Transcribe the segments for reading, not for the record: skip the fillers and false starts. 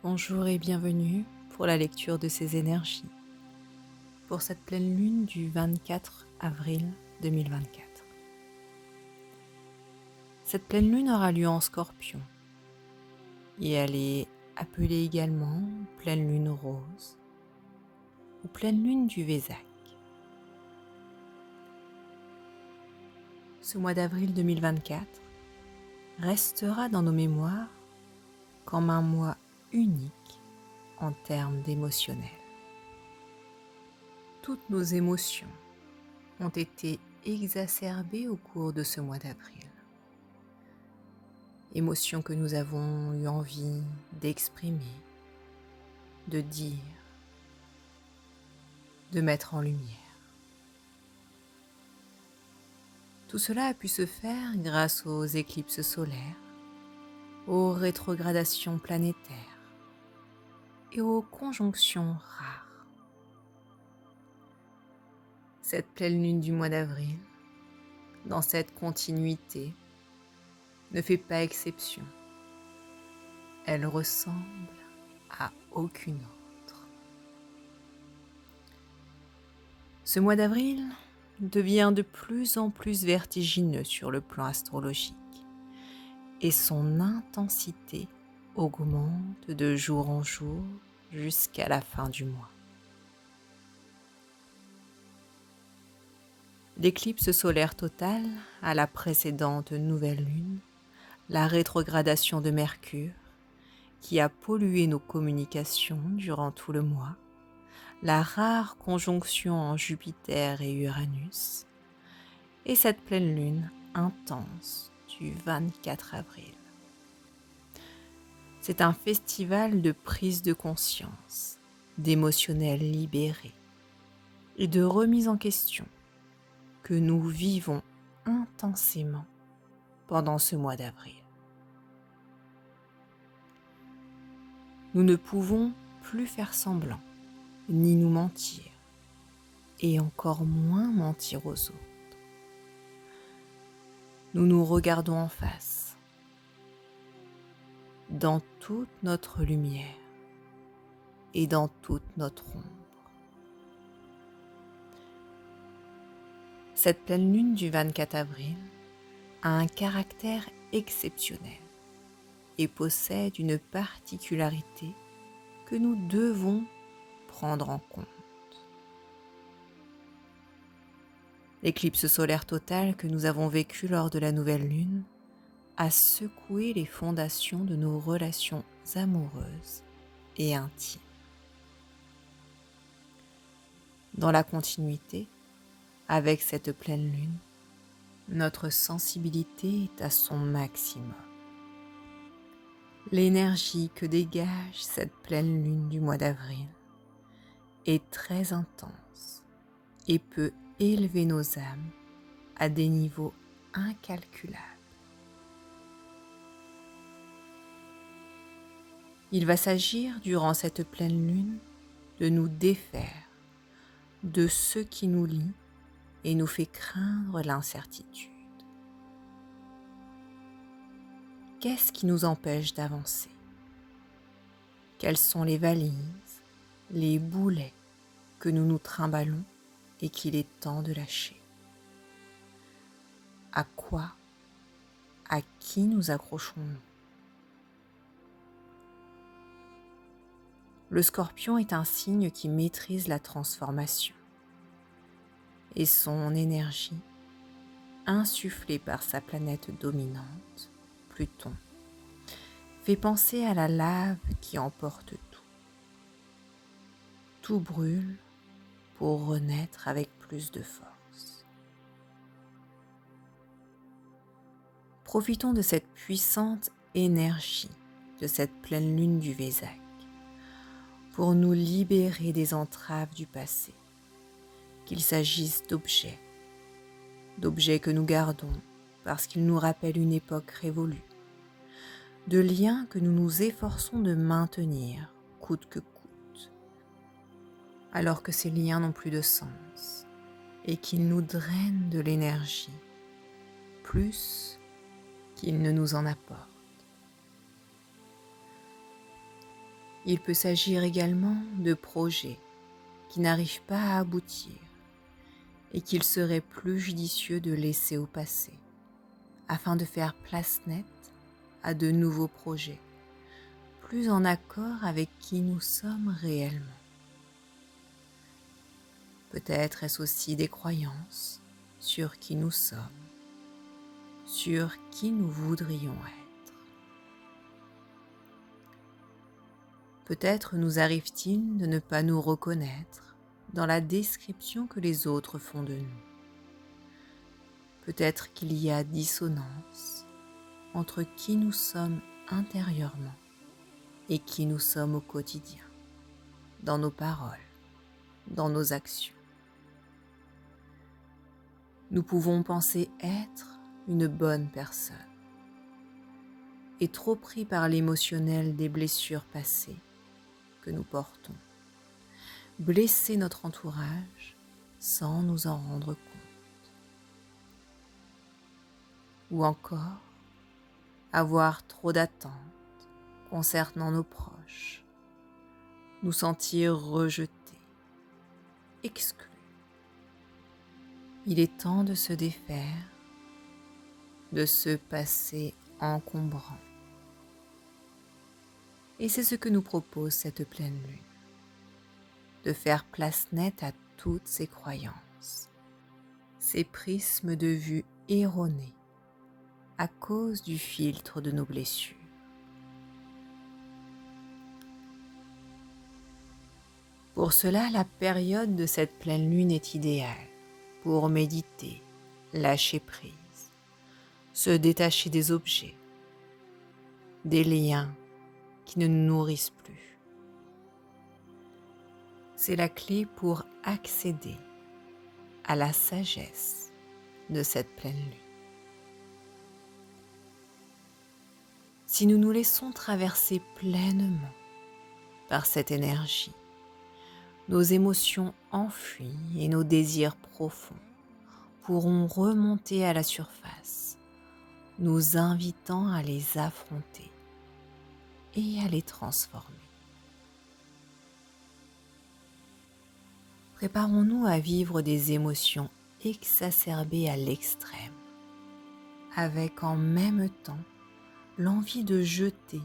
Bonjour et bienvenue pour la lecture de ces énergies, pour cette pleine lune du 24 avril 2024. Cette pleine lune aura lieu en Scorpion et elle est appelée également pleine lune rose ou pleine lune du Vésac. Ce mois d'avril 2024 restera dans nos mémoires comme un mois unique en termes d'émotionnel. Toutes nos émotions ont été exacerbées au cours de ce mois d'avril. Émotions que nous avons eu envie d'exprimer, de dire, de mettre en lumière. Tout cela a pu se faire grâce aux éclipses solaires, aux rétrogradations planétaires et aux conjonctions rares. Cette pleine lune du mois d'avril, dans cette continuité, ne fait pas exception. Elle ressemble à aucune autre. Ce mois d'avril devient de plus en plus vertigineux sur le plan astrologique et son intensité augmente de jour en jour jusqu'à la fin du mois. L'éclipse solaire totale à la précédente nouvelle lune, la rétrogradation de Mercure qui a pollué nos communications durant tout le mois, la rare conjonction en Jupiter et Uranus, et cette pleine lune intense du 24 avril. C'est un festival de prise de conscience, d'émotionnel libéré et de remise en question que nous vivons intensément pendant ce mois d'avril. Nous ne pouvons plus faire semblant, ni nous mentir, et encore moins mentir aux autres. Nous nous regardons en face, dans toute notre lumière et dans toute notre ombre. Cette pleine lune du 24 avril a un caractère exceptionnel et possède une particularité que nous devons prendre en compte. L'éclipse solaire totale que nous avons vécue lors de la nouvelle lune a secoué les fondations de nos relations amoureuses et intimes. Dans la continuité, avec cette pleine lune, notre sensibilité est à son maximum. L'énergie que dégage cette pleine lune du mois d'avril est très intense et peut élever nos âmes à des niveaux incalculables. Il va s'agir durant cette pleine lune de nous défaire de ce qui nous lie et nous fait craindre l'incertitude. Qu'est-ce qui nous empêche d'avancer? Quelles sont les valises, les boulets que nous nous trimballons et qu'il est temps de lâcher? À quoi, à qui nous accrochons-nous? Le Scorpion est un signe qui maîtrise la transformation et son énergie, insufflée par sa planète dominante, Pluton, fait penser à la lave qui emporte tout. Tout brûle pour renaître avec plus de force. Profitons de cette puissante énergie de cette pleine lune du Vésac pour nous libérer des entraves du passé, qu'il s'agisse d'objets que nous gardons parce qu'ils nous rappellent une époque révolue, de liens que nous nous efforçons de maintenir coûte que coûte, alors que ces liens n'ont plus de sens et qu'ils nous drainent de l'énergie plus qu'ils ne nous en apportent. Il peut s'agir également de projets qui n'arrivent pas à aboutir et qu'il serait plus judicieux de laisser au passé afin de faire place nette à de nouveaux projets, plus en accord avec qui nous sommes réellement. Peut-être est-ce aussi des croyances sur qui nous sommes, sur qui nous voudrions être. Peut-être nous arrive-t-il de ne pas nous reconnaître dans la description que les autres font de nous. Peut-être qu'il y a dissonance entre qui nous sommes intérieurement et qui nous sommes au quotidien, dans nos paroles, dans nos actions. Nous pouvons penser être une bonne personne et trop pris par l'émotionnel des blessures passées que nous portons, blesser notre entourage sans nous en rendre compte. Ou encore, avoir trop d'attentes concernant nos proches, nous sentir rejetés, exclus. Il est temps de se défaire de ce passé encombrant. Et c'est ce que nous propose cette pleine lune, de faire place nette à toutes ces croyances, ces prismes de vue erronés à cause du filtre de nos blessures. Pour cela, la période de cette pleine lune est idéale pour méditer, lâcher prise, se détacher des objets, des liens qui ne nous nourrissent plus. C'est la clé pour accéder à la sagesse de cette pleine lune. Si nous nous laissons traverser pleinement par cette énergie, nos émotions enfuies et nos désirs profonds pourront remonter à la surface, nous invitant à les affronter et à les transformer. Préparons-nous à vivre des émotions exacerbées à l'extrême, avec en même temps l'envie de jeter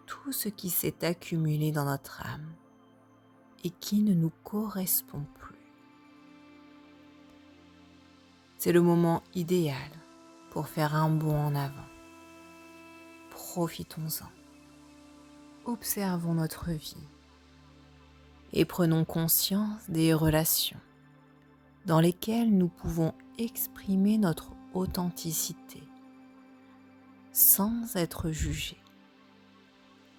tout ce qui s'est accumulé dans notre âme et qui ne nous correspond plus. C'est le moment idéal pour faire un bond en avant. Profitons-en. Observons notre vie et prenons conscience des relations dans lesquelles nous pouvons exprimer notre authenticité sans être jugés,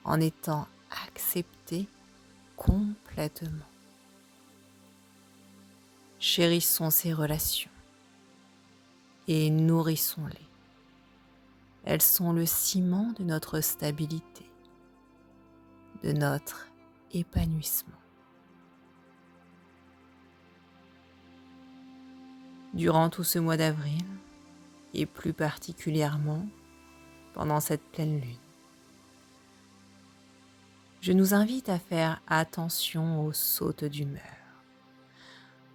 en étant acceptés complètement. Chérissons ces relations et nourrissons-les. Elles sont le ciment de notre stabilité, de notre épanouissement. Durant tout ce mois d'avril, et plus particulièrement pendant cette pleine lune, je nous invite à faire attention aux sautes d'humeur.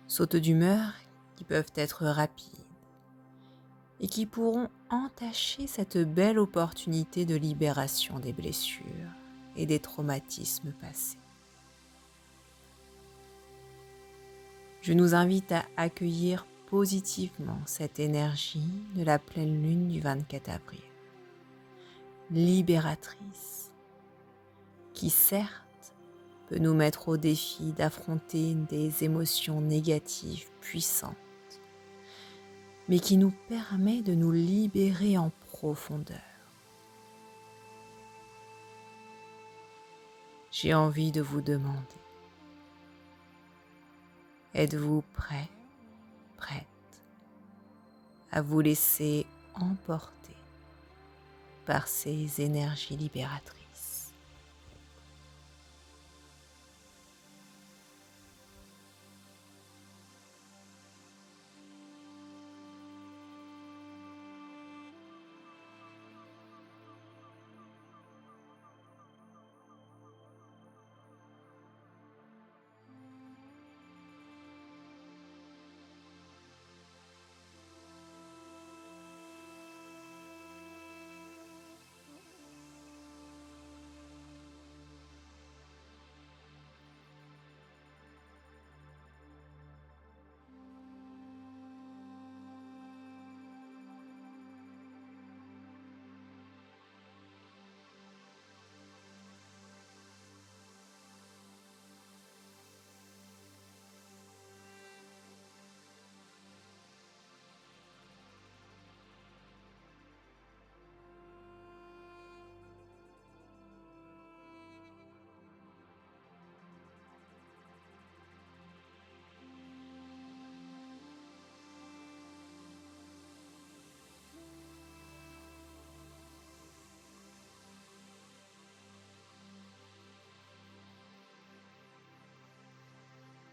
Sautes d'humeur qui peuvent être rapides et qui pourront entacher cette belle opportunité de libération des blessures et des traumatismes passés. Je nous invite à accueillir positivement cette énergie de la pleine lune du 24 avril, libératrice, qui certes peut nous mettre au défi d'affronter des émotions négatives puissantes, mais qui nous permet de nous libérer en profondeur. J'ai envie de vous demander, êtes-vous prêt, prête à vous laisser emporter par ces énergies libératrices?